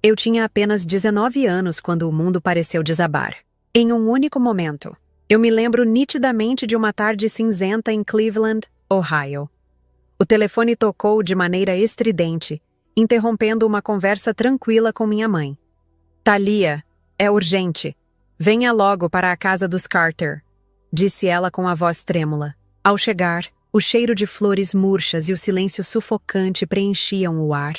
Eu tinha apenas 19 anos quando o mundo pareceu desabar. Em um único momento, eu me lembro nitidamente de uma tarde cinzenta em Cleveland, Ohio. O telefone tocou de maneira estridente, interrompendo uma conversa tranquila com minha mãe. "Thalia, é urgente. Venha logo para a casa dos Carter", disse ela com a voz trêmula. Ao chegar, o cheiro de flores murchas e o silêncio sufocante preenchiam o ar.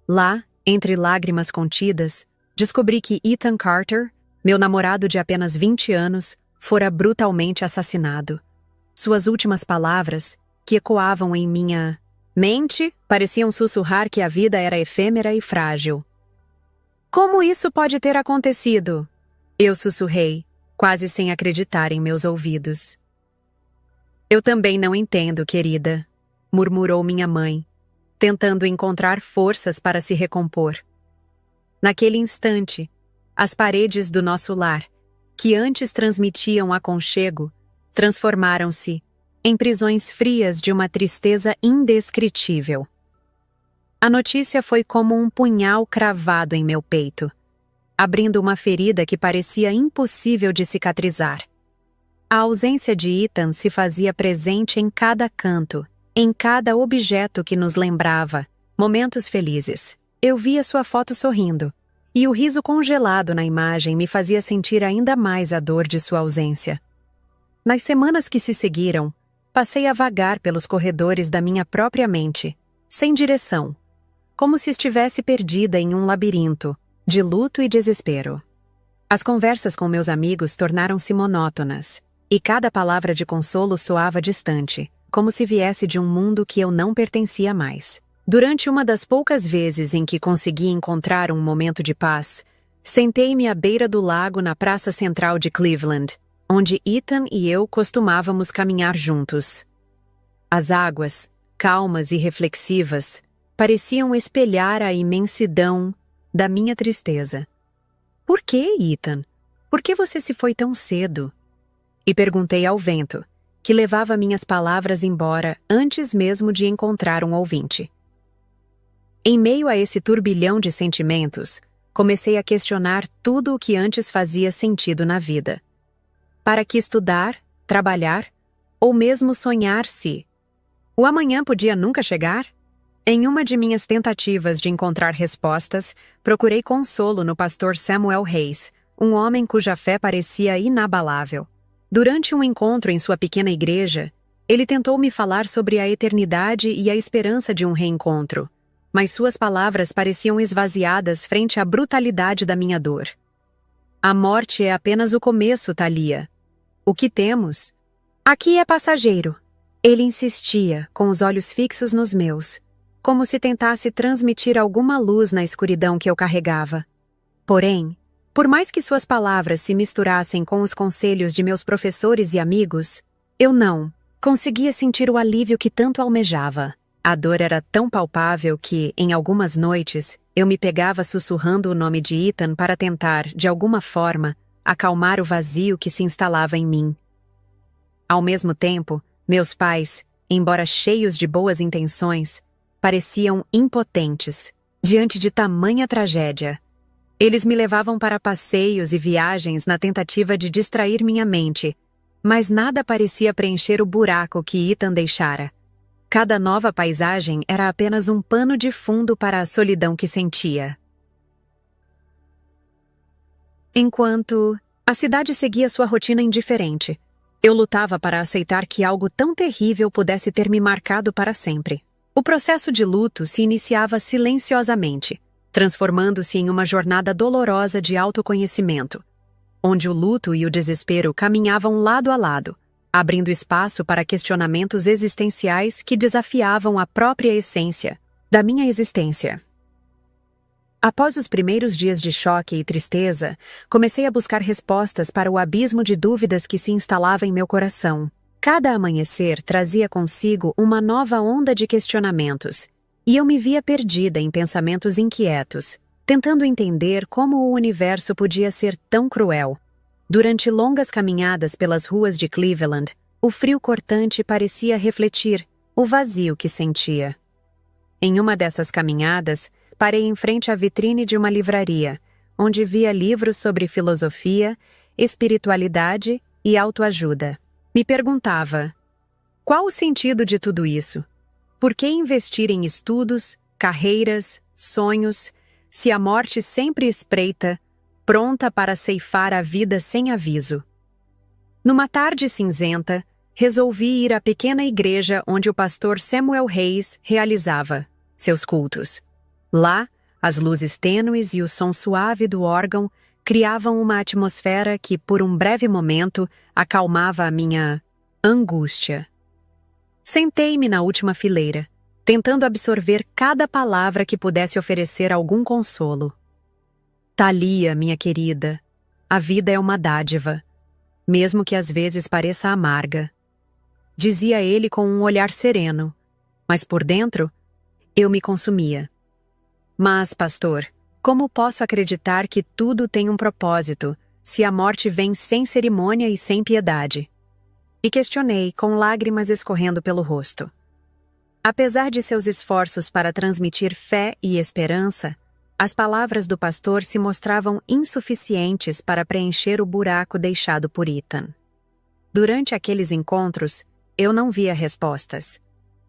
Lá, entre lágrimas contidas, descobri que Ethan Carter, meu namorado de apenas 20 anos, fora brutalmente assassinado. Suas últimas palavras, que ecoavam em minha mente, pareciam sussurrar que a vida era efêmera e frágil. "Como isso pode ter acontecido?" Eu sussurrei, quase sem acreditar em meus ouvidos. "Eu também não entendo, querida", murmurou minha mãe, tentando encontrar forças para se recompor. Naquele instante, as paredes do nosso lar, que antes transmitiam aconchego, transformaram-se em prisões frias de uma tristeza indescritível. A notícia foi como um punhal cravado em meu peito, abrindo uma ferida que parecia impossível de cicatrizar. A ausência de Ethan se fazia presente em cada canto, em cada objeto que nos lembrava momentos felizes. Eu via sua foto sorrindo, e o riso congelado na imagem me fazia sentir ainda mais a dor de sua ausência. Nas semanas que se seguiram, passei a vagar pelos corredores da minha própria mente, sem direção, como se estivesse perdida em um labirinto, de luto e desespero. As conversas com meus amigos tornaram-se monótonas, e cada palavra de consolo soava distante, como se viesse de um mundo que eu não pertencia mais. Durante uma das poucas vezes em que consegui encontrar um momento de paz, sentei-me à beira do lago na praça central de Cleveland, onde Ethan e eu costumávamos caminhar juntos. As águas, calmas e reflexivas, pareciam espelhar a imensidão da minha tristeza. "Por que, Ethan? Por que você se foi tão cedo?" E perguntei ao vento, que levava minhas palavras embora antes mesmo de encontrar um ouvinte. Em meio a esse turbilhão de sentimentos, comecei a questionar tudo o que antes fazia sentido na vida. Para que estudar, trabalhar, ou mesmo sonhar se o amanhã podia nunca chegar? Em uma de minhas tentativas de encontrar respostas, procurei consolo no pastor Samuel Hayes, um homem cuja fé parecia inabalável. Durante um encontro em sua pequena igreja, ele tentou me falar sobre a eternidade e a esperança de um reencontro, mas suas palavras pareciam esvaziadas frente à brutalidade da minha dor. "A morte é apenas o começo, Thalia. O que temos? Aqui é passageiro." Ele insistia, com os olhos fixos nos meus, como se tentasse transmitir alguma luz na escuridão que eu carregava. Porém, por mais que suas palavras se misturassem com os conselhos de meus professores e amigos, eu não conseguia sentir o alívio que tanto almejava. A dor era tão palpável que, em algumas noites, eu me pegava sussurrando o nome de Ethan para tentar, de alguma forma, acalmar o vazio que se instalava em mim. Ao mesmo tempo, meus pais, embora cheios de boas intenções, pareciam impotentes diante de tamanha tragédia. Eles me levavam para passeios e viagens na tentativa de distrair minha mente, mas nada parecia preencher o buraco que Ethan deixara. Cada nova paisagem era apenas um pano de fundo para a solidão que sentia. Enquanto a cidade seguia sua rotina indiferente, eu lutava para aceitar que algo tão terrível pudesse ter me marcado para sempre. O processo de luto se iniciava silenciosamente, transformando-se em uma jornada dolorosa de autoconhecimento, onde o luto e o desespero caminhavam lado a lado, abrindo espaço para questionamentos existenciais que desafiavam a própria essência da minha existência. Após os primeiros dias de choque e tristeza, comecei a buscar respostas para o abismo de dúvidas que se instalava em meu coração. Cada amanhecer trazia consigo uma nova onda de questionamentos, e eu me via perdida em pensamentos inquietos, tentando entender como o universo podia ser tão cruel. Durante longas caminhadas pelas ruas de Cleveland, o frio cortante parecia refletir o vazio que sentia. Em uma dessas caminhadas, parei em frente à vitrine de uma livraria, onde via livros sobre filosofia, espiritualidade e autoajuda. Me perguntava: qual o sentido de tudo isso? Por que investir em estudos, carreiras, sonhos, se a morte sempre espreita, pronta para ceifar a vida sem aviso? Numa tarde cinzenta, resolvi ir à pequena igreja onde o pastor Samuel Reis realizava seus cultos. Lá, as luzes tênues e o som suave do órgão criavam uma atmosfera que, por um breve momento, acalmava a minha angústia. Sentei-me na última fileira, tentando absorver cada palavra que pudesse oferecer algum consolo. Thalia, minha querida, a vida é uma dádiva, mesmo que às vezes pareça amarga. Dizia ele com um olhar sereno, mas por dentro, eu me consumia. Mas, pastor, como posso acreditar que tudo tem um propósito, se a morte vem sem cerimônia e sem piedade? E questionei, com lágrimas escorrendo pelo rosto. Apesar de seus esforços para transmitir fé e esperança, as palavras do pastor se mostravam insuficientes para preencher o buraco deixado por Ethan. Durante aqueles encontros, eu não via respostas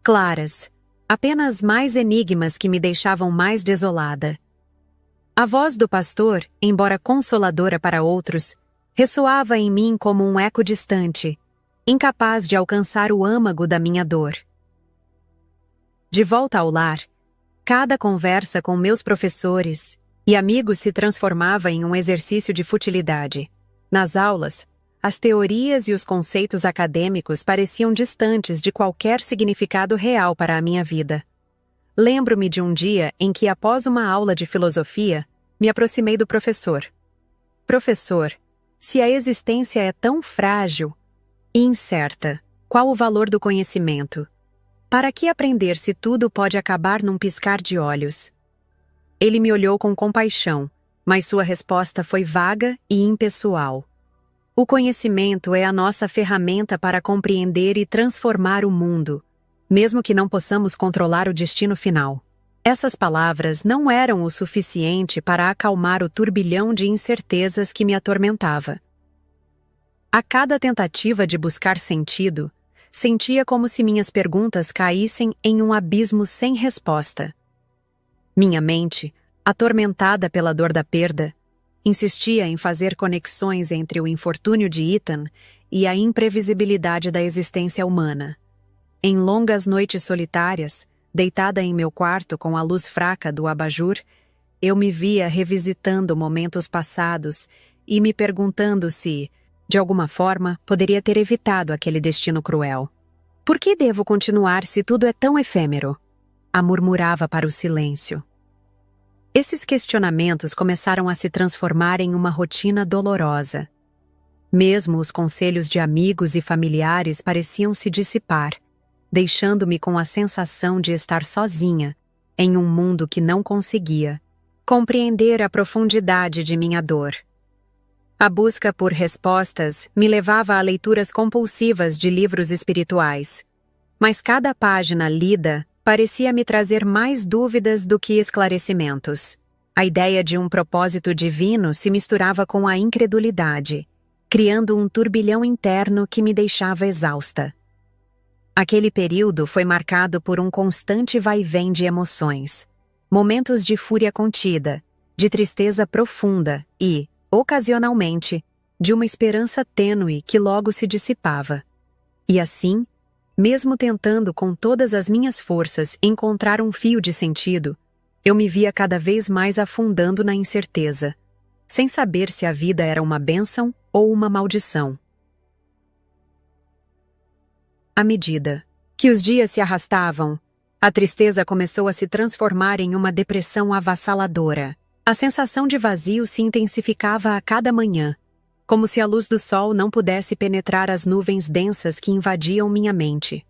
claras, apenas mais enigmas que me deixavam mais desolada. A voz do pastor, embora consoladora para outros, ressoava em mim como um eco distante, incapaz de alcançar o âmago da minha dor. De volta ao lar, cada conversa com meus professores e amigos se transformava em um exercício de futilidade. Nas aulas, as teorias e os conceitos acadêmicos pareciam distantes de qualquer significado real para a minha vida. Lembro-me de um dia em que, após uma aula de filosofia, me aproximei do professor. Professor, se a existência é tão frágil e incerta, qual o valor do conhecimento? Para que aprender se tudo pode acabar num piscar de olhos? Ele me olhou com compaixão, mas sua resposta foi vaga e impessoal. O conhecimento é a nossa ferramenta para compreender e transformar o mundo, mesmo que não possamos controlar o destino final. Essas palavras não eram o suficiente para acalmar o turbilhão de incertezas que me atormentava. A cada tentativa de buscar sentido, sentia como se minhas perguntas caíssem em um abismo sem resposta. Minha mente, atormentada pela dor da perda, insistia em fazer conexões entre o infortúnio de Ethan e a imprevisibilidade da existência humana. Em longas noites solitárias, deitada em meu quarto com a luz fraca do abajur, eu me via revisitando momentos passados e me perguntando se, de alguma forma, poderia ter evitado aquele destino cruel. Por que devo continuar se tudo é tão efêmero? A murmurava para o silêncio. Esses questionamentos começaram a se transformar em uma rotina dolorosa. Mesmo os conselhos de amigos e familiares pareciam se dissipar, deixando-me com a sensação de estar sozinha em um mundo que não conseguia compreender a profundidade de minha dor. A busca por respostas me levava a leituras compulsivas de livros espirituais, mas cada página lida parecia me trazer mais dúvidas do que esclarecimentos. A ideia de um propósito divino se misturava com a incredulidade, criando um turbilhão interno que me deixava exausta. Aquele período foi marcado por um constante vai-vém de emoções, momentos de fúria contida, de tristeza profunda e, ocasionalmente, de uma esperança tênue que logo se dissipava. E assim, mesmo tentando com todas as minhas forças encontrar um fio de sentido, eu me via cada vez mais afundando na incerteza, sem saber se a vida era uma bênção ou uma maldição. À medida que os dias se arrastavam, a tristeza começou a se transformar em uma depressão avassaladora. A sensação de vazio se intensificava a cada manhã, como se a luz do sol não pudesse penetrar as nuvens densas que invadiam minha mente.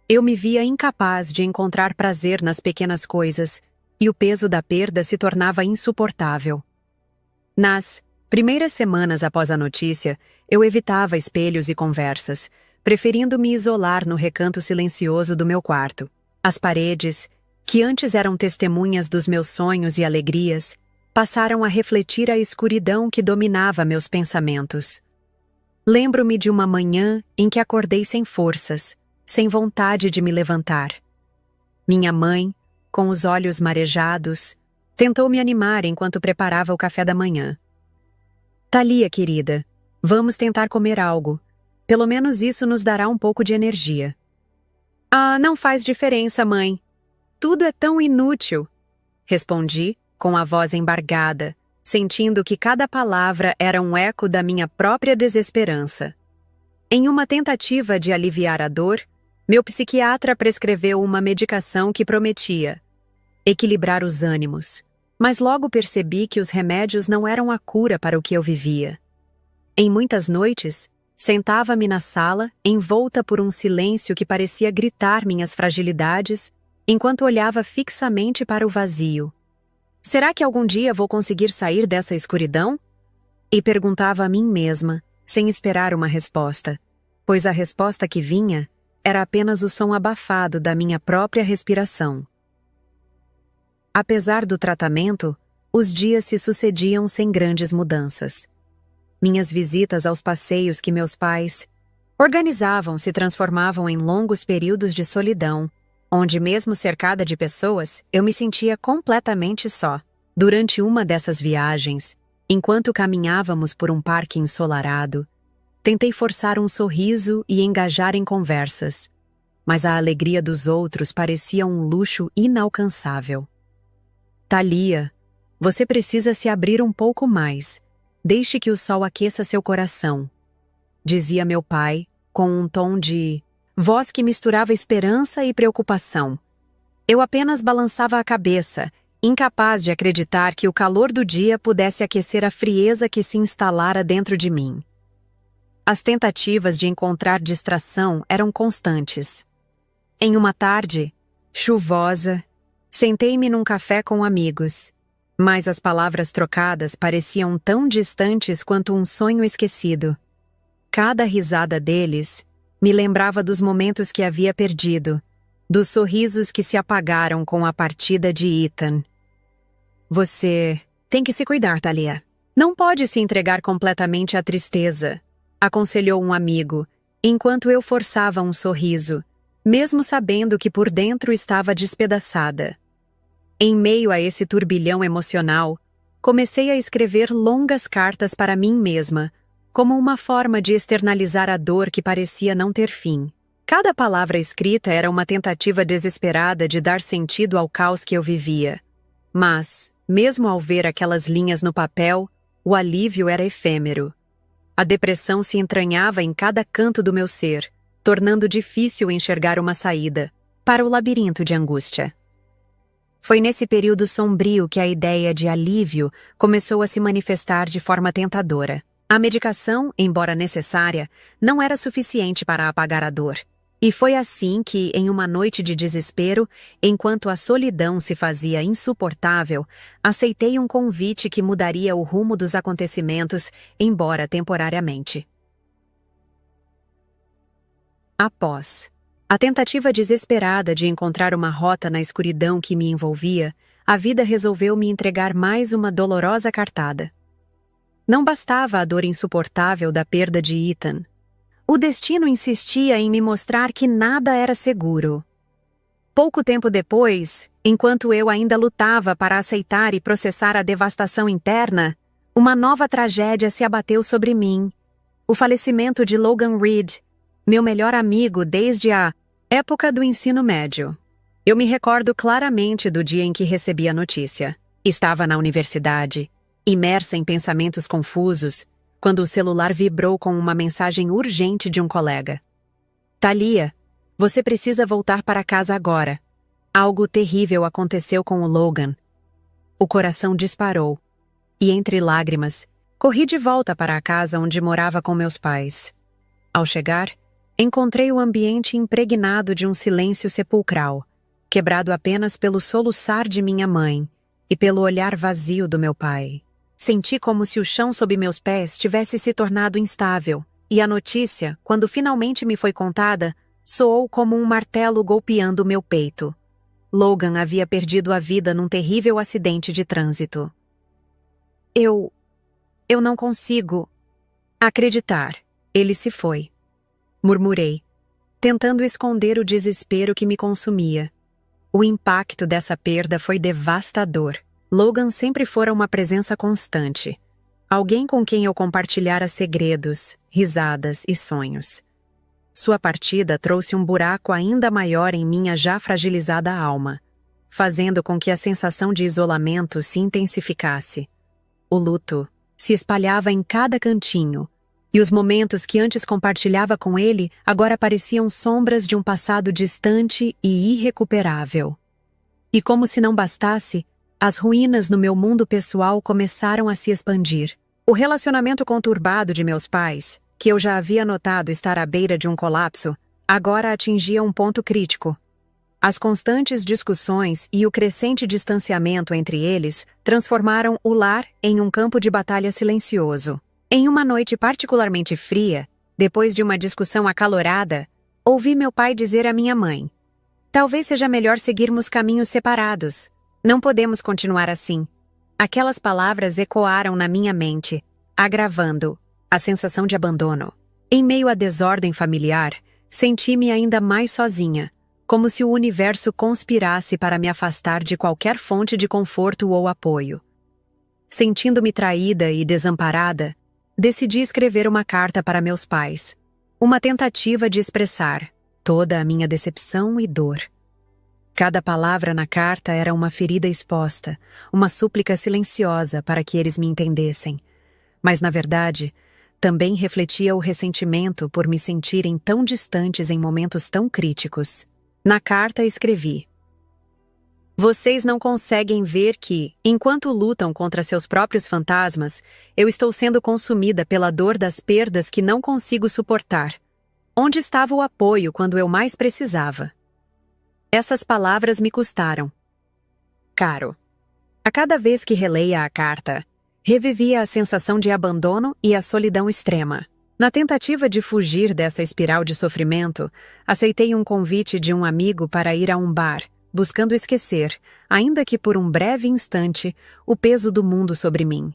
Eu me via incapaz de encontrar prazer nas pequenas coisas, e o peso da perda se tornava insuportável. Nas Primeiras semanas após a notícia, eu evitava espelhos e conversas, preferindo me isolar no recanto silencioso do meu quarto. As paredes, que antes eram testemunhas dos meus sonhos e alegrias, passaram a refletir a escuridão que dominava meus pensamentos. Lembro-me de uma manhã em que acordei sem forças, sem vontade de me levantar. Minha mãe, com os olhos marejados, tentou me animar enquanto preparava o café da manhã. Thalia, querida, vamos tentar comer algo. Pelo menos isso nos dará um pouco de energia. Ah, não faz diferença, mãe. Tudo é tão inútil, respondi, com a voz embargada, sentindo que cada palavra era um eco da minha própria desesperança. Em uma tentativa de aliviar a dor, meu psiquiatra prescreveu uma medicação que prometia equilibrar os ânimos, mas logo percebi que os remédios não eram a cura para o que eu vivia. Em muitas noites, sentava-me na sala, envolta por um silêncio que parecia gritar minhas fragilidades, enquanto olhava fixamente para o vazio. Será que algum dia vou conseguir sair dessa escuridão? E perguntava a mim mesma, sem esperar uma resposta, pois a resposta que vinha era apenas o som abafado da minha própria respiração. Apesar do tratamento, os dias se sucediam sem grandes mudanças. Minhas visitas aos passeios que meus pais organizavam se transformavam em longos períodos de solidão, onde, mesmo cercada de pessoas, eu me sentia completamente só. Durante uma dessas viagens, enquanto caminhávamos por um parque ensolarado, tentei forçar um sorriso e engajar em conversas, mas a alegria dos outros parecia um luxo inalcançável. Thalia, você precisa se abrir um pouco mais. Deixe que o sol aqueça seu coração, dizia meu pai, com um tom de voz que misturava esperança e preocupação. Eu apenas balançava a cabeça, incapaz de acreditar que o calor do dia pudesse aquecer a frieza que se instalara dentro de mim. As tentativas de encontrar distração eram constantes. Em uma tarde, chuvosa, sentei-me num café com amigos, mas as palavras trocadas pareciam tão distantes quanto um sonho esquecido. Cada risada deles me lembrava dos momentos que havia perdido, dos sorrisos que se apagaram com a partida de Ethan. Você tem que se cuidar, Thalia. Não pode se entregar completamente à tristeza, aconselhou um amigo, enquanto eu forçava um sorriso, mesmo sabendo que por dentro estava despedaçada. Em meio a esse turbilhão emocional, comecei a escrever longas cartas para mim mesma, como uma forma de externalizar a dor que parecia não ter fim. Cada palavra escrita era uma tentativa desesperada de dar sentido ao caos que eu vivia. Mas, mesmo ao ver aquelas linhas no papel, o alívio era efêmero. A depressão se entranhava em cada canto do meu ser, tornando difícil enxergar uma saída para o labirinto de angústia. Foi nesse período sombrio que a ideia de alívio começou a se manifestar de forma tentadora. A medicação, embora necessária, não era suficiente para apagar a dor. E foi assim que, em uma noite de desespero, enquanto a solidão se fazia insuportável, aceitei um convite que mudaria o rumo dos acontecimentos, embora temporariamente. Após a tentativa desesperada de encontrar uma rota na escuridão que me envolvia, a vida resolveu me entregar mais uma dolorosa cartada. Não bastava a dor insuportável da perda de Ethan. O destino insistia em me mostrar que nada era seguro. Pouco tempo depois, enquanto eu ainda lutava para aceitar e processar a devastação interna, uma nova tragédia se abateu sobre mim. O falecimento de Logan Reed, meu melhor amigo desde a época do ensino médio. Eu me recordo claramente do dia em que recebi a notícia. Estava na universidade, imersa em pensamentos confusos, quando o celular vibrou com uma mensagem urgente de um colega. Thalia, você precisa voltar para casa agora. Algo terrível aconteceu com o Logan. O coração disparou, e entre lágrimas, corri de volta para a casa onde morava com meus pais. Ao chegar, encontrei o ambiente impregnado de um silêncio sepulcral, quebrado apenas pelo soluçar de minha mãe e pelo olhar vazio do meu pai. Senti como se o chão sob meus pés tivesse se tornado instável, e a notícia, quando finalmente me foi contada, soou como um martelo golpeando meu peito. Logan havia perdido a vida num terrível acidente de trânsito. Eu não consigo acreditar. Ele se foi. Murmurei, tentando esconder o desespero que me consumia. O impacto dessa perda foi devastador. Logan sempre fora uma presença constante. Alguém com quem eu compartilhara segredos, risadas e sonhos. Sua partida trouxe um buraco ainda maior em minha já fragilizada alma, fazendo com que a sensação de isolamento se intensificasse. O luto se espalhava em cada cantinho, e os momentos que antes compartilhava com ele agora pareciam sombras de um passado distante e irrecuperável. E como se não bastasse, as ruínas no meu mundo pessoal começaram a se expandir. O relacionamento conturbado de meus pais, que eu já havia notado estar à beira de um colapso, agora atingia um ponto crítico. As constantes discussões e o crescente distanciamento entre eles transformaram o lar em um campo de batalha silencioso. Em uma noite particularmente fria, depois de uma discussão acalorada, ouvi meu pai dizer à minha mãe: "Talvez seja melhor seguirmos caminhos separados. Não podemos continuar assim." Aquelas palavras ecoaram na minha mente, agravando a sensação de abandono. Em meio à desordem familiar, senti-me ainda mais sozinha, como se o universo conspirasse para me afastar de qualquer fonte de conforto ou apoio. Sentindo-me traída e desamparada, decidi escrever uma carta para meus pais, uma tentativa de expressar toda a minha decepção e dor. Cada palavra na carta era uma ferida exposta, uma súplica silenciosa para que eles me entendessem. Mas, na verdade, também refletia o ressentimento por me sentirem tão distantes em momentos tão críticos. Na carta escrevi: "Vocês não conseguem ver que, enquanto lutam contra seus próprios fantasmas, eu estou sendo consumida pela dor das perdas que não consigo suportar. Onde estava o apoio quando eu mais precisava?" Essas palavras me custaram caro. A cada vez que releia a carta, revivia a sensação de abandono e a solidão extrema. Na tentativa de fugir dessa espiral de sofrimento, aceitei um convite de um amigo para ir a um bar, buscando esquecer, ainda que por um breve instante, o peso do mundo sobre mim.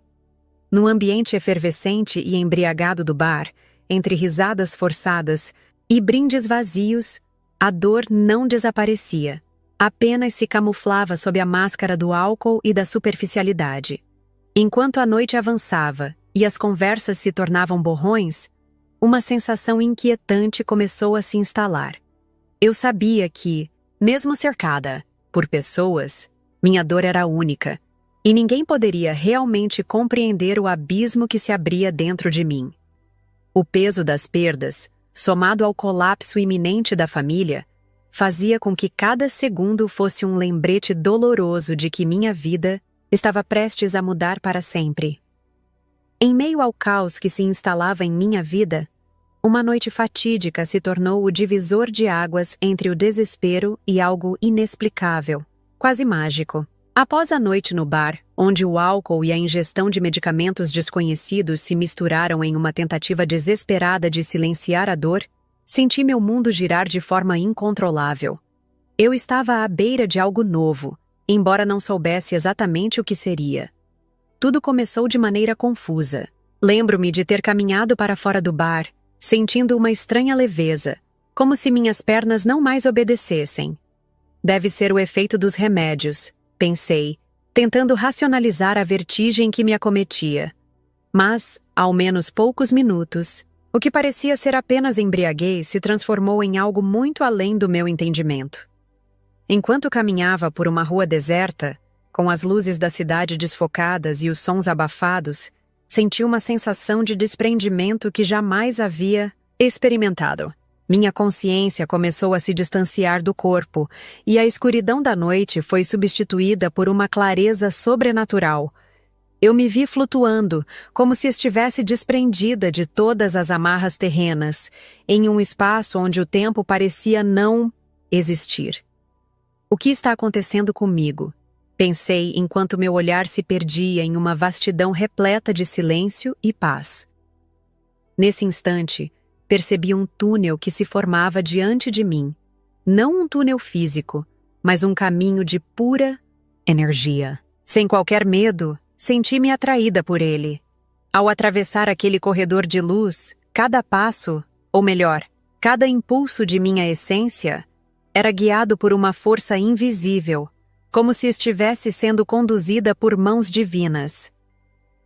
No ambiente efervescente e embriagado do bar, entre risadas forçadas e brindes vazios, a dor não desaparecia, apenas se camuflava sob a máscara do álcool e da superficialidade. Enquanto a noite avançava e as conversas se tornavam borrões, uma sensação inquietante começou a se instalar. Eu sabia que, mesmo cercada por pessoas, minha dor era única, e ninguém poderia realmente compreender o abismo que se abria dentro de mim. O peso das perdas, somado ao colapso iminente da família, fazia com que cada segundo fosse um lembrete doloroso de que minha vida estava prestes a mudar para sempre. Em meio ao caos que se instalava em minha vida, uma noite fatídica se tornou o divisor de águas entre o desespero e algo inexplicável, quase mágico. Após a noite no bar, onde o álcool e a ingestão de medicamentos desconhecidos se misturaram em uma tentativa desesperada de silenciar a dor, senti meu mundo girar de forma incontrolável. Eu estava à beira de algo novo, embora não soubesse exatamente o que seria. Tudo começou de maneira confusa. Lembro-me de ter caminhado para fora do bar, sentindo uma estranha leveza, como se minhas pernas não mais obedecessem. Deve ser o efeito dos remédios, pensei, tentando racionalizar a vertigem que me acometia. Mas, ao menos poucos minutos, o que parecia ser apenas embriaguez se transformou em algo muito além do meu entendimento. Enquanto caminhava por uma rua deserta, com as luzes da cidade desfocadas e os sons abafados, senti uma sensação de desprendimento que jamais havia experimentado. Minha consciência começou a se distanciar do corpo, e a escuridão da noite foi substituída por uma clareza sobrenatural. Eu me vi flutuando, como se estivesse desprendida de todas as amarras terrenas, em um espaço onde o tempo parecia não existir. O que está acontecendo comigo? Pensei enquanto meu olhar se perdia em uma vastidão repleta de silêncio e paz. Nesse instante, percebi um túnel que se formava diante de mim. Não um túnel físico, mas um caminho de pura energia. Sem qualquer medo, senti-me atraída por ele. Ao atravessar aquele corredor de luz, cada passo, ou melhor, cada impulso de minha essência, era guiado por uma força invisível, como se estivesse sendo conduzida por mãos divinas.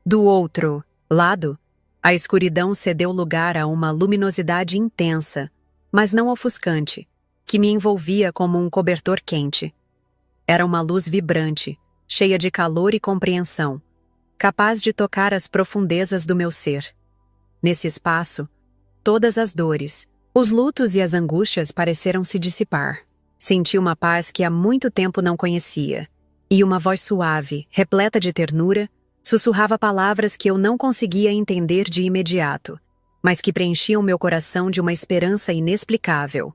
Do outro lado, a escuridão cedeu lugar a uma luminosidade intensa, mas não ofuscante, que me envolvia como um cobertor quente. Era uma luz vibrante, cheia de calor e compreensão, capaz de tocar as profundezas do meu ser. Nesse espaço, todas as dores, os lutos e as angústias pareceram se dissipar. Senti uma paz que há muito tempo não conhecia, e uma voz suave, repleta de ternura, sussurrava palavras que eu não conseguia entender de imediato, mas que preenchiam meu coração de uma esperança inexplicável.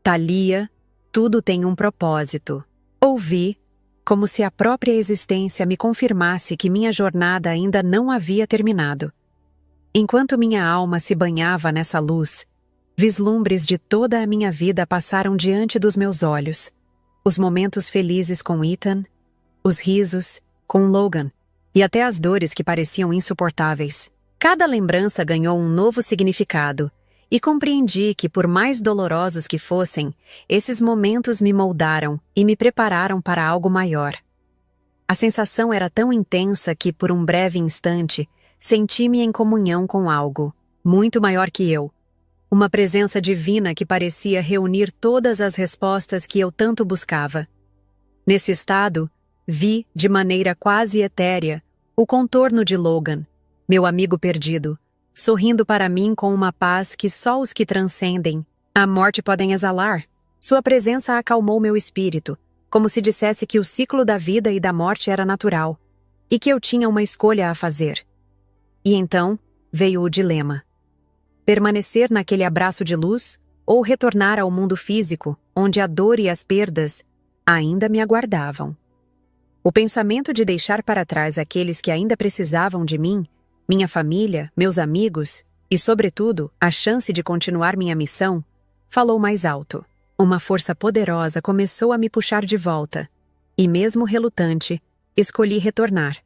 Thalia, tudo tem um propósito. Ouvi, como se a própria existência me confirmasse que minha jornada ainda não havia terminado. Enquanto minha alma se banhava nessa luz, vislumbres de toda a minha vida passaram diante dos meus olhos. Os momentos felizes com Ethan, os risos com Logan, e até as dores que pareciam insuportáveis. Cada lembrança ganhou um novo significado, e compreendi que, por mais dolorosos que fossem, esses momentos me moldaram e me prepararam para algo maior. A sensação era tão intensa que, por um breve instante, senti-me em comunhão com algo, muito maior que eu. Uma presença divina que parecia reunir todas as respostas que eu tanto buscava. Nesse estado, vi, de maneira quase etérea, o contorno de Logan, meu amigo perdido, sorrindo para mim com uma paz que só os que transcendem a morte podem exalar. Sua presença acalmou meu espírito, como se dissesse que o ciclo da vida e da morte era natural, e que eu tinha uma escolha a fazer. E então veio o dilema. Permanecer naquele abraço de luz ou retornar ao mundo físico, onde a dor e as perdas ainda me aguardavam. O pensamento de deixar para trás aqueles que ainda precisavam de mim, minha família, meus amigos e, sobretudo, a chance de continuar minha missão, falou mais alto. Uma força poderosa começou a me puxar de volta, e mesmo relutante, escolhi retornar,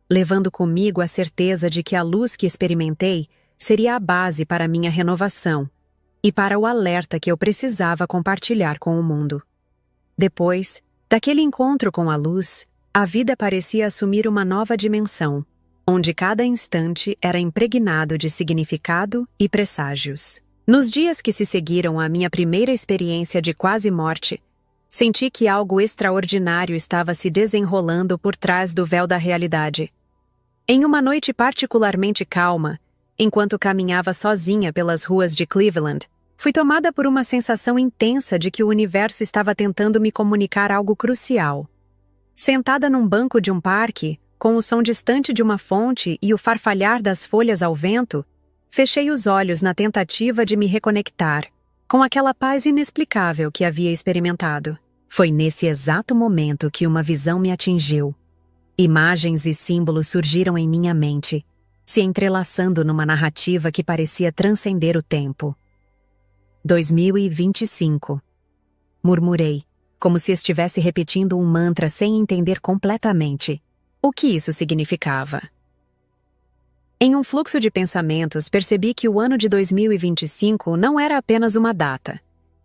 levando comigo a certeza de que a luz que experimentei seria a base para minha renovação e para o alerta que eu precisava compartilhar com o mundo. Depois daquele encontro com a luz, a vida parecia assumir uma nova dimensão, onde cada instante era impregnado de significado e presságios. Nos dias que se seguiram à minha primeira experiência de quase morte, senti que algo extraordinário estava se desenrolando por trás do véu da realidade. Em uma noite particularmente calma, enquanto caminhava sozinha pelas ruas de Cleveland, fui tomada por uma sensação intensa de que o universo estava tentando me comunicar algo crucial. Sentada num banco de um parque, com o som distante de uma fonte e o farfalhar das folhas ao vento, fechei os olhos na tentativa de me reconectar com aquela paz inexplicável que havia experimentado. Foi nesse exato momento que uma visão me atingiu. Imagens e símbolos surgiram em minha mente, se entrelaçando numa narrativa que parecia transcender o tempo. 2025. Murmurei, como se estivesse repetindo um mantra sem entender completamente o que isso significava. Em um fluxo de pensamentos, percebi que o ano de 2025 não era apenas uma data.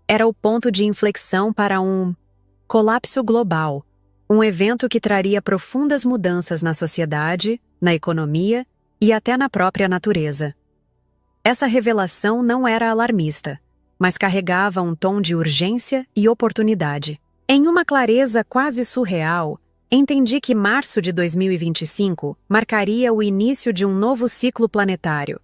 Era o ponto de inflexão para um colapso global, um evento que traria profundas mudanças na sociedade, na economia e até na própria natureza. Essa revelação não era alarmista, mas carregava um tom de urgência e oportunidade. Em uma clareza quase surreal, entendi que março de 2025 marcaria o início de um novo ciclo planetário.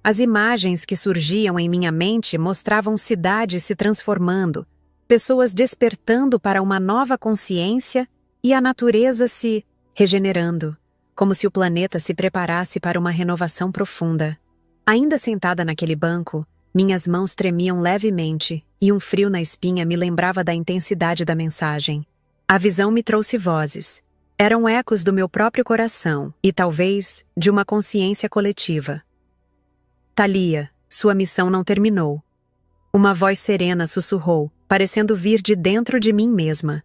As imagens que surgiam em minha mente mostravam cidades se transformando, pessoas despertando para uma nova consciência e a natureza se regenerando, como se o planeta se preparasse para uma renovação profunda. Ainda sentada naquele banco, minhas mãos tremiam levemente e um frio na espinha me lembrava da intensidade da mensagem. A visão me trouxe vozes, Eram ecos do meu próprio coração e, talvez, de uma consciência coletiva. Thalia, sua missão não terminou. Uma voz serena sussurrou, parecendo vir de dentro de mim mesma.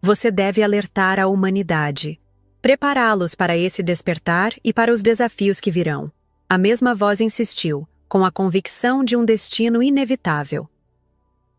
Você deve alertar a humanidade. Prepará-los para esse despertar e para os desafios que virão. A mesma voz insistiu, com a convicção de um destino inevitável.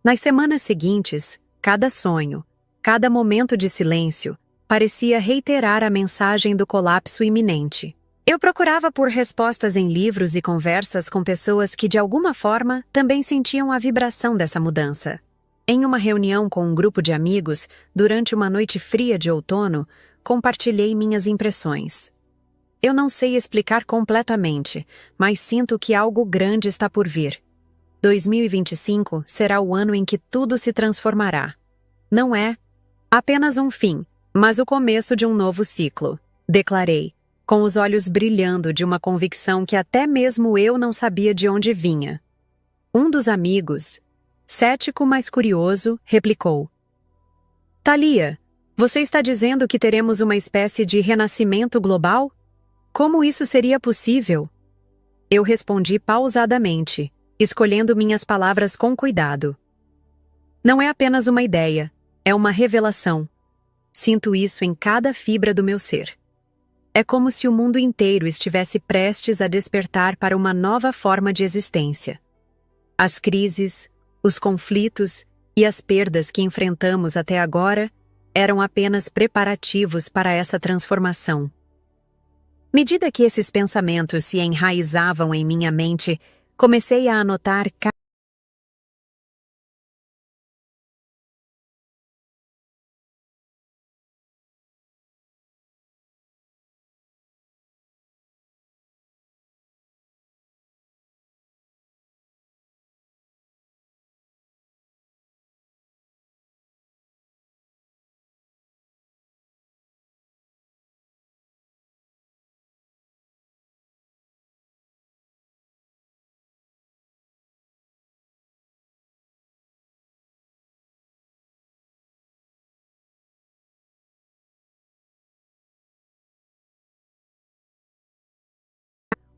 Nas semanas seguintes, cada sonho, cada momento de silêncio, parecia reiterar a mensagem do colapso iminente. Eu procurava por respostas em livros e conversas com pessoas que, de alguma forma, também sentiam a vibração dessa mudança. Em uma reunião com um grupo de amigos, durante uma noite fria de outono, compartilhei minhas impressões. Eu não sei explicar completamente, mas sinto que algo grande está por vir. 2025 será o ano em que tudo se transformará. Não é apenas um fim, mas o começo de um novo ciclo, declarei, com os olhos brilhando de uma convicção que até mesmo eu não sabia de onde vinha. Um dos amigos, cético mas curioso, replicou: Thalia, você está dizendo que teremos uma espécie de renascimento global? Como isso seria possível? Eu respondi pausadamente, escolhendo minhas palavras com cuidado. Não é apenas uma ideia, é uma revelação. Sinto isso em cada fibra do meu ser. É como se o mundo inteiro estivesse prestes a despertar para uma nova forma de existência. As crises, os conflitos e as perdas que enfrentamos até agora eram apenas preparativos para essa transformação. À medida que esses pensamentos se enraizavam em minha mente, comecei a anotar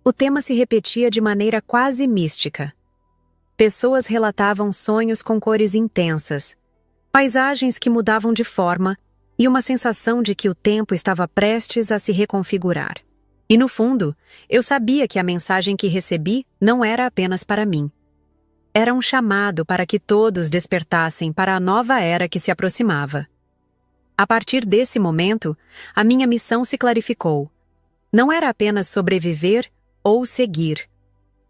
O tema se repetia de maneira quase mística. Pessoas relatavam sonhos com cores intensas, paisagens que mudavam de forma e uma sensação de que o tempo estava prestes a se reconfigurar. E no fundo, eu sabia que a mensagem que recebi não era apenas para mim. Era um chamado para que todos despertassem para a nova era que se aproximava. A partir desse momento, a minha missão se clarificou. Não era apenas sobreviver ou seguir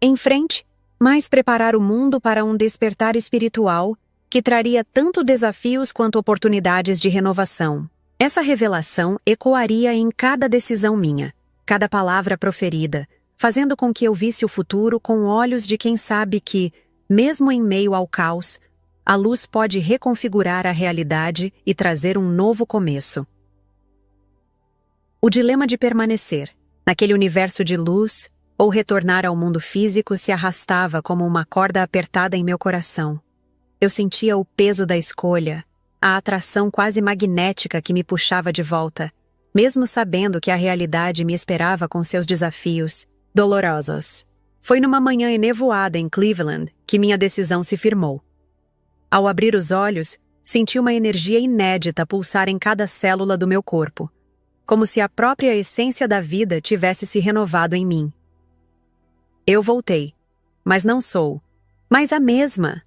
em frente, mas preparar o mundo para um despertar espiritual que traria tanto desafios quanto oportunidades de renovação. Essa revelação ecoaria em cada decisão minha, cada palavra proferida, fazendo com que eu visse o futuro com olhos de quem sabe que, mesmo em meio ao caos, a luz pode reconfigurar a realidade e trazer um novo começo. O dilema de permanecer, naquele universo de luz, ou retornar ao mundo físico se arrastava como uma corda apertada em meu coração. Eu sentia o peso da escolha, a atração quase magnética que me puxava de volta, mesmo sabendo que a realidade me esperava com seus desafios dolorosos. Foi numa manhã enevoada em Cleveland que minha decisão se firmou. Ao abrir os olhos, senti uma energia inédita pulsar em cada célula do meu corpo, como se a própria essência da vida tivesse se renovado em mim. Eu voltei, mas não sou mais a mesma.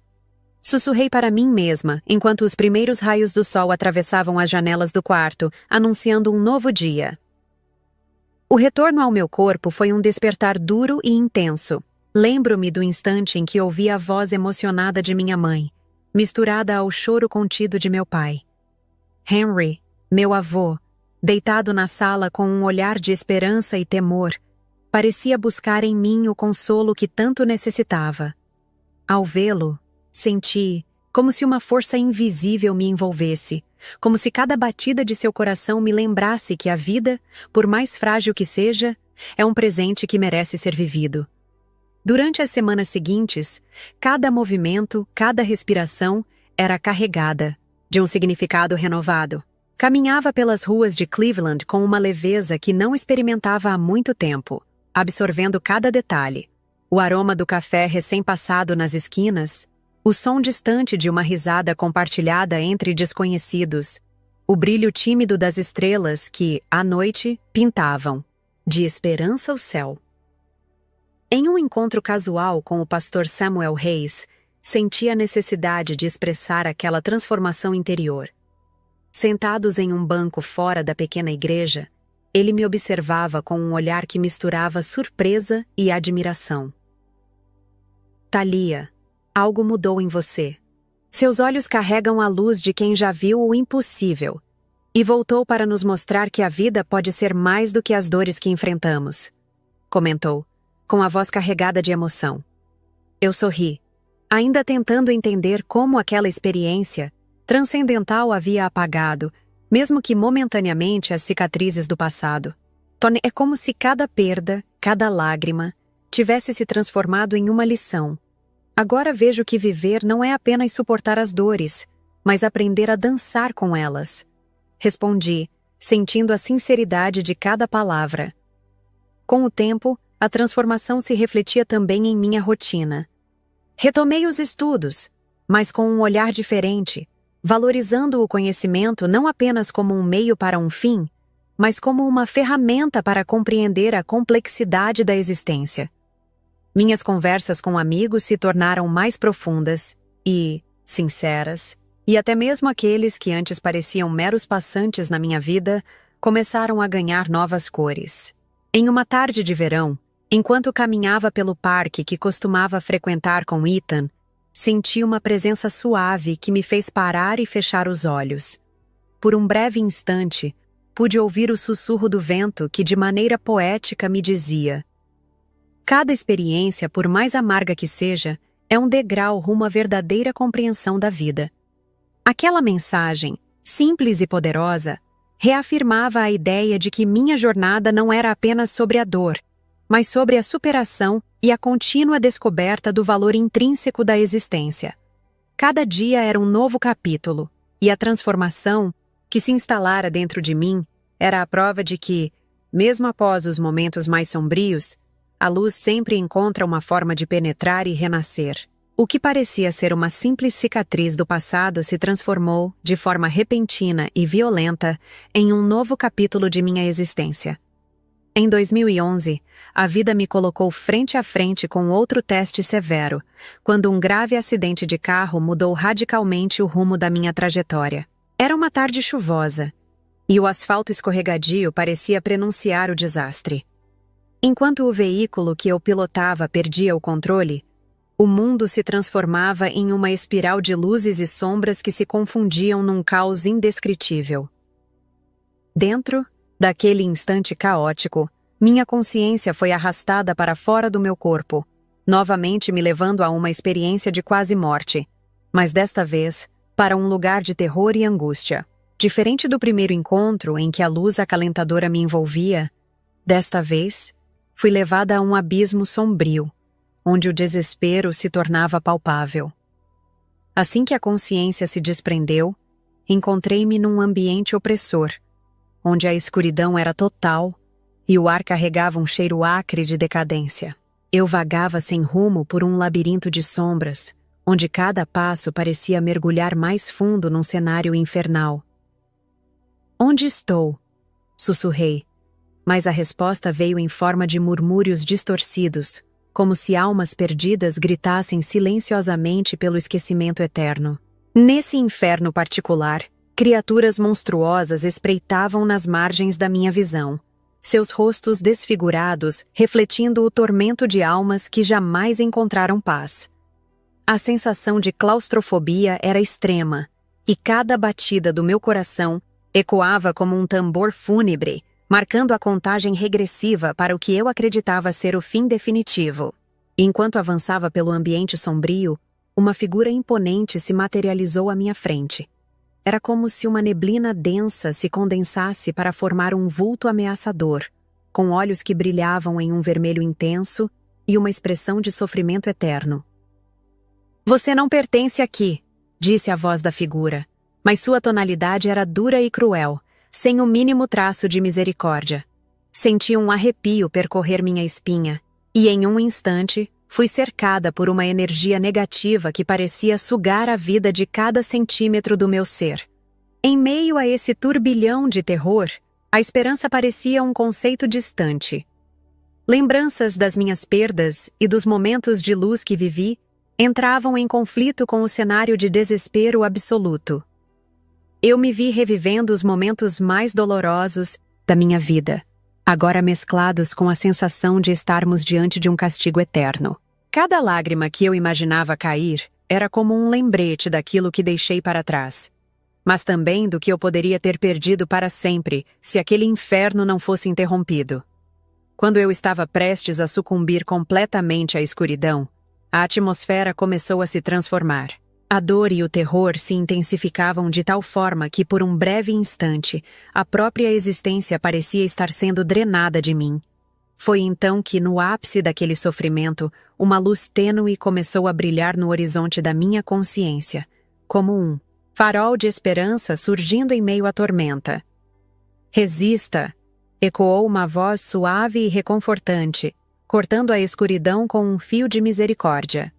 Sussurrei para mim mesma, enquanto os primeiros raios do sol atravessavam as janelas do quarto, anunciando um novo dia. O retorno ao meu corpo foi um despertar duro e intenso. Lembro-me do instante em que ouvi a voz emocionada de minha mãe, misturada ao choro contido de meu pai. Henry, meu avô, deitado na sala com um olhar de esperança e temor, parecia buscar em mim o consolo que tanto necessitava. Ao vê-lo, senti como se uma força invisível me envolvesse, como se cada batida de seu coração me lembrasse que a vida, por mais frágil que seja, é um presente que merece ser vivido. Durante as semanas seguintes, cada movimento, cada respiração era carregada de um significado renovado. Caminhava pelas ruas de Cleveland com uma leveza que não experimentava há muito tempo, absorvendo cada detalhe. O aroma do café recém-passado nas esquinas, o som distante de uma risada compartilhada entre desconhecidos, o brilho tímido das estrelas que, à noite, pintavam, de esperança o céu. Em um encontro casual com o pastor Samuel Hayes, senti a necessidade de expressar aquela transformação interior. Sentados em um banco fora da pequena igreja, ele me observava com um olhar que misturava surpresa e admiração. Thalia, algo mudou em você. Seus olhos carregam a luz de quem já viu o impossível e voltou para nos mostrar que a vida pode ser mais do que as dores que enfrentamos, comentou, com a voz carregada de emoção. Eu sorri, ainda tentando entender como aquela experiência transcendental havia apagado, mesmo que momentaneamente, as cicatrizes do passado. Tony, é como se cada perda, cada lágrima, tivesse se transformado em uma lição. Agora vejo que viver não é apenas suportar as dores, mas aprender a dançar com elas. Respondi, sentindo a sinceridade de cada palavra. Com o tempo, a transformação se refletia também em minha rotina. Retomei os estudos, mas com um olhar diferente, valorizando o conhecimento não apenas como um meio para um fim, mas como uma ferramenta para compreender a complexidade da existência. Minhas conversas com amigos se tornaram mais profundas e sinceras, e até mesmo aqueles que antes pareciam meros passantes na minha vida começaram a ganhar novas cores. Em uma tarde de verão, enquanto caminhava pelo parque que costumava frequentar com Ethan, senti uma presença suave que me fez parar e fechar os olhos. Por um breve instante, pude ouvir o sussurro do vento que de maneira poética me dizia: cada experiência, por mais amarga que seja, é um degrau rumo à verdadeira compreensão da vida. Aquela mensagem, simples e poderosa, reafirmava a ideia de que minha jornada não era apenas sobre a dor, mas sobre a superação e a contínua descoberta do valor intrínseco da existência. Cada dia era um novo capítulo, e a transformação, que se instalara dentro de mim, era a prova de que, mesmo após os momentos mais sombrios, a luz sempre encontra uma forma de penetrar e renascer. O que parecia ser uma simples cicatriz do passado se transformou, de forma repentina e violenta, em um novo capítulo de minha existência. Em 2011, a vida me colocou frente a frente com outro teste severo, quando um grave acidente de carro mudou radicalmente o rumo da minha trajetória. Era uma tarde chuvosa, e o asfalto escorregadio parecia prenunciar o desastre. Enquanto o veículo que eu pilotava perdia o controle, o mundo se transformava em uma espiral de luzes e sombras que se confundiam num caos indescritível. Dentro daquele instante caótico, minha consciência foi arrastada para fora do meu corpo, novamente me levando a uma experiência de quase morte, mas desta vez para um lugar de terror e angústia. Diferente do primeiro encontro em que a luz acalentadora me envolvia, desta vez fui levada a um abismo sombrio, onde o desespero se tornava palpável. Assim que a consciência se desprendeu, encontrei-me num ambiente opressor, onde a escuridão era total e o ar carregava um cheiro acre de decadência. Eu vagava sem rumo por um labirinto de sombras, onde cada passo parecia mergulhar mais fundo num cenário infernal. Onde estou? Sussurrei, mas a resposta veio em forma de murmúrios distorcidos, como se almas perdidas gritassem silenciosamente pelo esquecimento eterno. Nesse inferno particular, criaturas monstruosas espreitavam nas margens da minha visão, seus rostos desfigurados refletindo o tormento de almas que jamais encontraram paz. A sensação de claustrofobia era extrema, e cada batida do meu coração ecoava como um tambor fúnebre, marcando a contagem regressiva para o que eu acreditava ser o fim definitivo. Enquanto avançava pelo ambiente sombrio, uma figura imponente se materializou à minha frente. Era como se uma neblina densa se condensasse para formar um vulto ameaçador, com olhos que brilhavam em um vermelho intenso e uma expressão de sofrimento eterno. "Você não pertence aqui", disse a voz da figura, mas sua tonalidade era dura e cruel, sem o mínimo traço de misericórdia. Senti um arrepio percorrer minha espinha, e em um instante, fui cercada por uma energia negativa que parecia sugar a vida de cada centímetro do meu ser. Em meio a esse turbilhão de terror, a esperança parecia um conceito distante. Lembranças das minhas perdas e dos momentos de luz que vivi entravam em conflito com o cenário de desespero absoluto. Eu me vi revivendo os momentos mais dolorosos da minha vida, agora mesclados com a sensação de estarmos diante de um castigo eterno. Cada lágrima que eu imaginava cair era como um lembrete daquilo que deixei para trás, mas também do que eu poderia ter perdido para sempre se aquele inferno não fosse interrompido. Quando eu estava prestes a sucumbir completamente à escuridão, a atmosfera começou a se transformar. A dor e o terror se intensificavam de tal forma que, por um breve instante, a própria existência parecia estar sendo drenada de mim. Foi então que, no ápice daquele sofrimento, uma luz tênue começou a brilhar no horizonte da minha consciência, como um farol de esperança surgindo em meio à tormenta. "Resista!" ecoou uma voz suave e reconfortante, cortando a escuridão com um fio de misericórdia.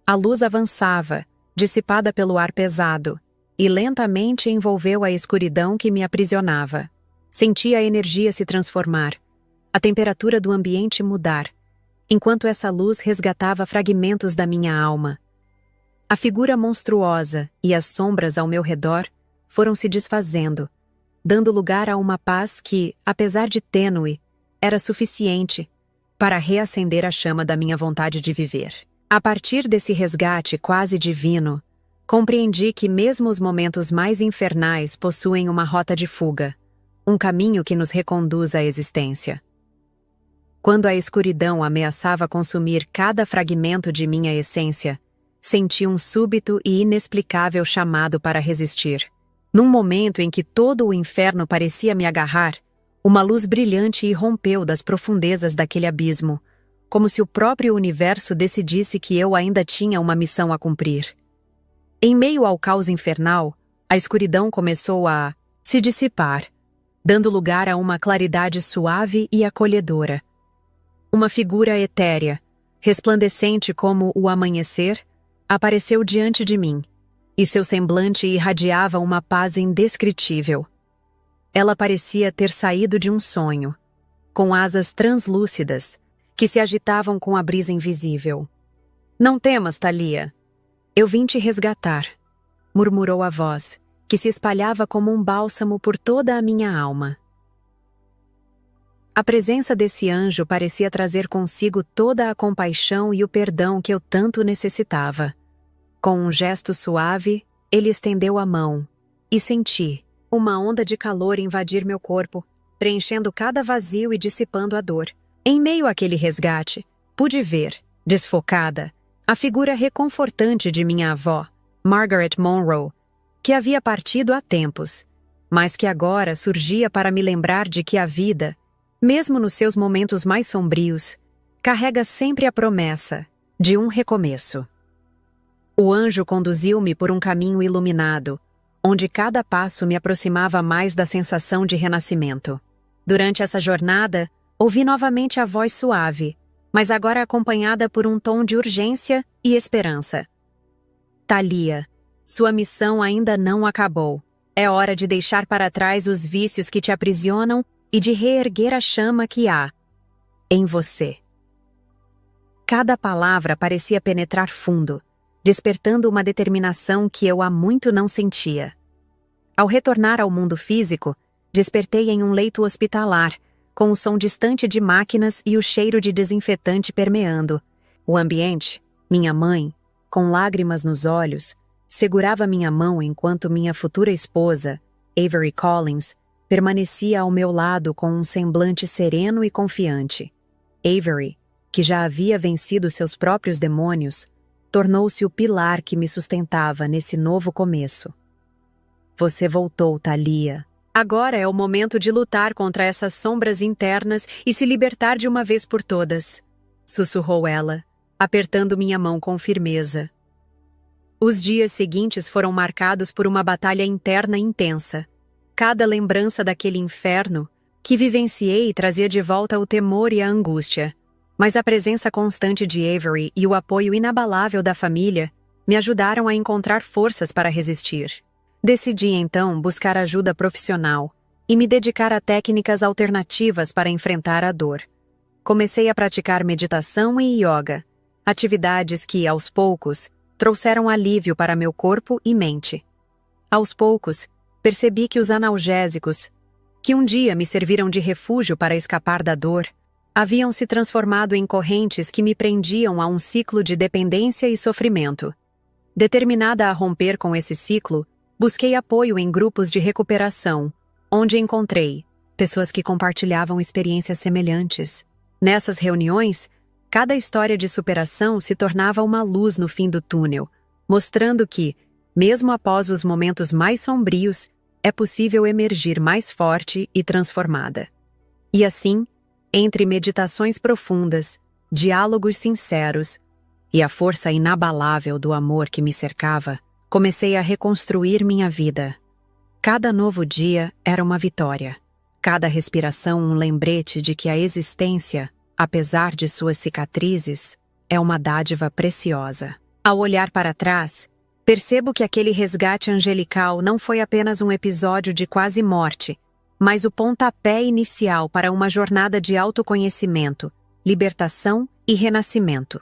A luz avançava, dissipada pelo ar pesado, e lentamente envolveu a escuridão que me aprisionava. Senti a energia se transformar, a temperatura do ambiente mudar, enquanto essa luz resgatava fragmentos da minha alma. A figura monstruosa e as sombras ao meu redor foram se desfazendo, dando lugar a uma paz que, apesar de tênue, era suficiente para reacender a chama da minha vontade de viver. A partir desse resgate quase divino, compreendi que mesmo os momentos mais infernais possuem uma rota de fuga, um caminho que nos reconduz à existência. Quando a escuridão ameaçava consumir cada fragmento de minha essência, senti um súbito e inexplicável chamado para resistir. Num momento em que todo o inferno parecia me agarrar, uma luz brilhante irrompeu das profundezas daquele abismo, como se o próprio universo decidisse que eu ainda tinha uma missão a cumprir. Em meio ao caos infernal, a escuridão começou a se dissipar, dando lugar a uma claridade suave e acolhedora. Uma figura etérea, resplandecente como o amanhecer, apareceu diante de mim, e seu semblante irradiava uma paz indescritível. Ela parecia ter saído de um sonho, com asas translúcidas, que se agitavam com a brisa invisível. "Não temas, Thalia. Eu vim te resgatar", murmurou a voz, que se espalhava como um bálsamo por toda a minha alma. A presença desse anjo parecia trazer consigo toda a compaixão e o perdão que eu tanto necessitava. Com um gesto suave, ele estendeu a mão, e senti uma onda de calor invadir meu corpo, preenchendo cada vazio e dissipando a dor. Em meio àquele resgate, pude ver, desfocada, a figura reconfortante de minha avó, Margaret Monroe, que havia partido há tempos, mas que agora surgia para me lembrar de que a vida, mesmo nos seus momentos mais sombrios, carrega sempre a promessa de um recomeço. O anjo conduziu-me por um caminho iluminado, onde cada passo me aproximava mais da sensação de renascimento. Durante essa jornada, ouvi novamente a voz suave, mas agora acompanhada por um tom de urgência e esperança. "Thalia, sua missão ainda não acabou. É hora de deixar para trás os vícios que te aprisionam e de reerguer a chama que há em você." Cada palavra parecia penetrar fundo, despertando uma determinação que eu há muito não sentia. Ao retornar ao mundo físico, despertei em um leito hospitalar, com o som distante de máquinas e o cheiro de desinfetante permeando. O ambiente, minha mãe, com lágrimas nos olhos, segurava minha mão enquanto minha futura esposa, Avery Collins, permanecia ao meu lado com um semblante sereno e confiante. Avery, que já havia vencido seus próprios demônios, tornou-se o pilar que me sustentava nesse novo começo. "Você voltou, Thalia. Agora é o momento de lutar contra essas sombras internas e se libertar de uma vez por todas", sussurrou ela, apertando minha mão com firmeza. Os dias seguintes foram marcados por uma batalha interna intensa. Cada lembrança daquele inferno que vivenciei trazia de volta o temor e a angústia. Mas a presença constante de Avery e o apoio inabalável da família me ajudaram a encontrar forças para resistir. Decidi, então, buscar ajuda profissional e me dedicar a técnicas alternativas para enfrentar a dor. Comecei a praticar meditação e yoga, atividades que, aos poucos, trouxeram alívio para meu corpo e mente. Aos poucos, percebi que os analgésicos, que um dia me serviram de refúgio para escapar da dor, haviam se transformado em correntes que me prendiam a um ciclo de dependência e sofrimento. Determinada a romper com esse ciclo, busquei apoio em grupos de recuperação, onde encontrei pessoas que compartilhavam experiências semelhantes. Nessas reuniões, cada história de superação se tornava uma luz no fim do túnel, mostrando que, mesmo após os momentos mais sombrios, é possível emergir mais forte e transformada. E assim, entre meditações profundas, diálogos sinceros e a força inabalável do amor que me cercava, comecei a reconstruir minha vida. Cada novo dia era uma vitória. Cada respiração um lembrete de que a existência, apesar de suas cicatrizes, é uma dádiva preciosa. Ao olhar para trás, percebo que aquele resgate angelical não foi apenas um episódio de quase morte, mas o pontapé inicial para uma jornada de autoconhecimento, libertação e renascimento.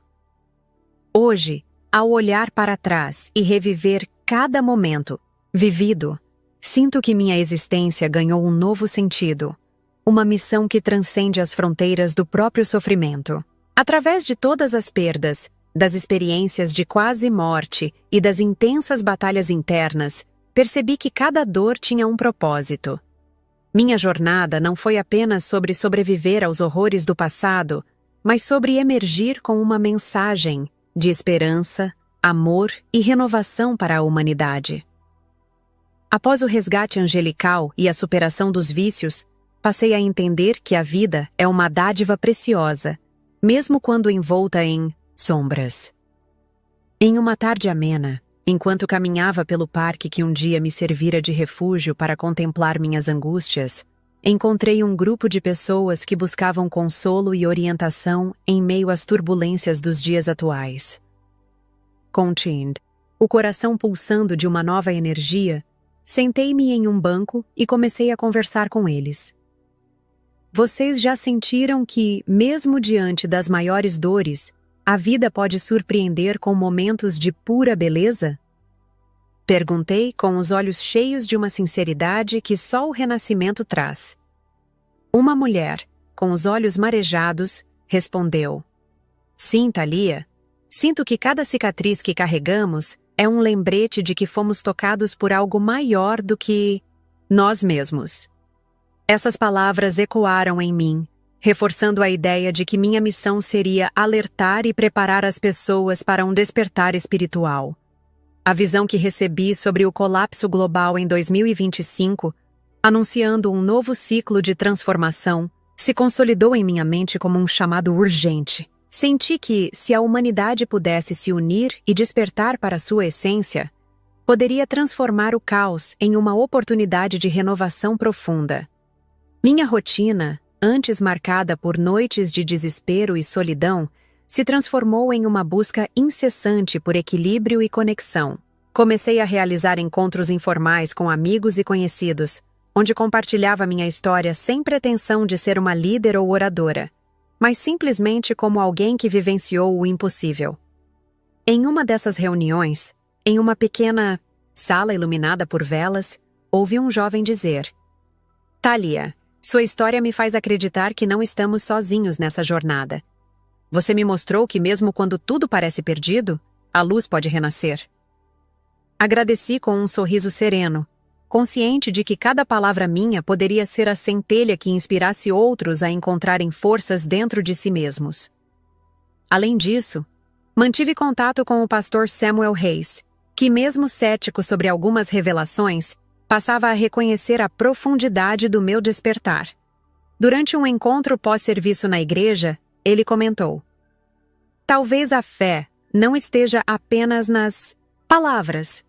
Hoje, ao olhar para trás e reviver cada momento vivido, sinto que minha existência ganhou um novo sentido, uma missão que transcende as fronteiras do próprio sofrimento. Através de todas as perdas, das experiências de quase morte e das intensas batalhas internas, percebi que cada dor tinha um propósito. Minha jornada não foi apenas sobre sobreviver aos horrores do passado, mas sobre emergir com uma mensagem de esperança, amor e renovação para a humanidade. Após o resgate angelical e a superação dos vícios, passei a entender que a vida é uma dádiva preciosa, mesmo quando envolta em sombras. Em uma tarde amena, enquanto caminhava pelo parque que um dia me servira de refúgio para contemplar minhas angústias, encontrei um grupo de pessoas que buscavam consolo e orientação em meio às turbulências dos dias atuais. Contindo, o coração pulsando de uma nova energia, sentei-me em um banco e comecei a conversar com eles. Vocês já sentiram que, mesmo diante das maiores dores, a vida pode surpreender com momentos de pura beleza? Perguntei com os olhos cheios de uma sinceridade que só o renascimento traz. Uma mulher, com os olhos marejados, respondeu: Sim, Thalia. Sinto que cada cicatriz que carregamos é um lembrete de que fomos tocados por algo maior do que nós mesmos. Essas palavras ecoaram em mim, reforçando a ideia de que minha missão seria alertar e preparar as pessoas para um despertar espiritual. A visão que recebi sobre o colapso global em 2025, anunciando um novo ciclo de transformação, se consolidou em minha mente como um chamado urgente. Senti que, se a humanidade pudesse se unir e despertar para sua essência, poderia transformar o caos em uma oportunidade de renovação profunda. Minha rotina, antes marcada por noites de desespero e solidão, se transformou em uma busca incessante por equilíbrio e conexão. Comecei a realizar encontros informais com amigos e conhecidos, onde compartilhava minha história sem pretensão de ser uma líder ou oradora, mas simplesmente como alguém que vivenciou o impossível. Em uma dessas reuniões, em uma pequena sala iluminada por velas, ouvi um jovem dizer: Thalia, sua história me faz acreditar que não estamos sozinhos nessa jornada. Você me mostrou que mesmo quando tudo parece perdido, a luz pode renascer. Agradeci com um sorriso sereno, consciente de que cada palavra minha poderia ser a centelha que inspirasse outros a encontrarem forças dentro de si mesmos. Além disso, mantive contato com o pastor Samuel Reis, que mesmo cético sobre algumas revelações, passava a reconhecer a profundidade do meu despertar. Durante um encontro pós-serviço na igreja, ele comentou: Talvez a fé não esteja apenas nas Palavras.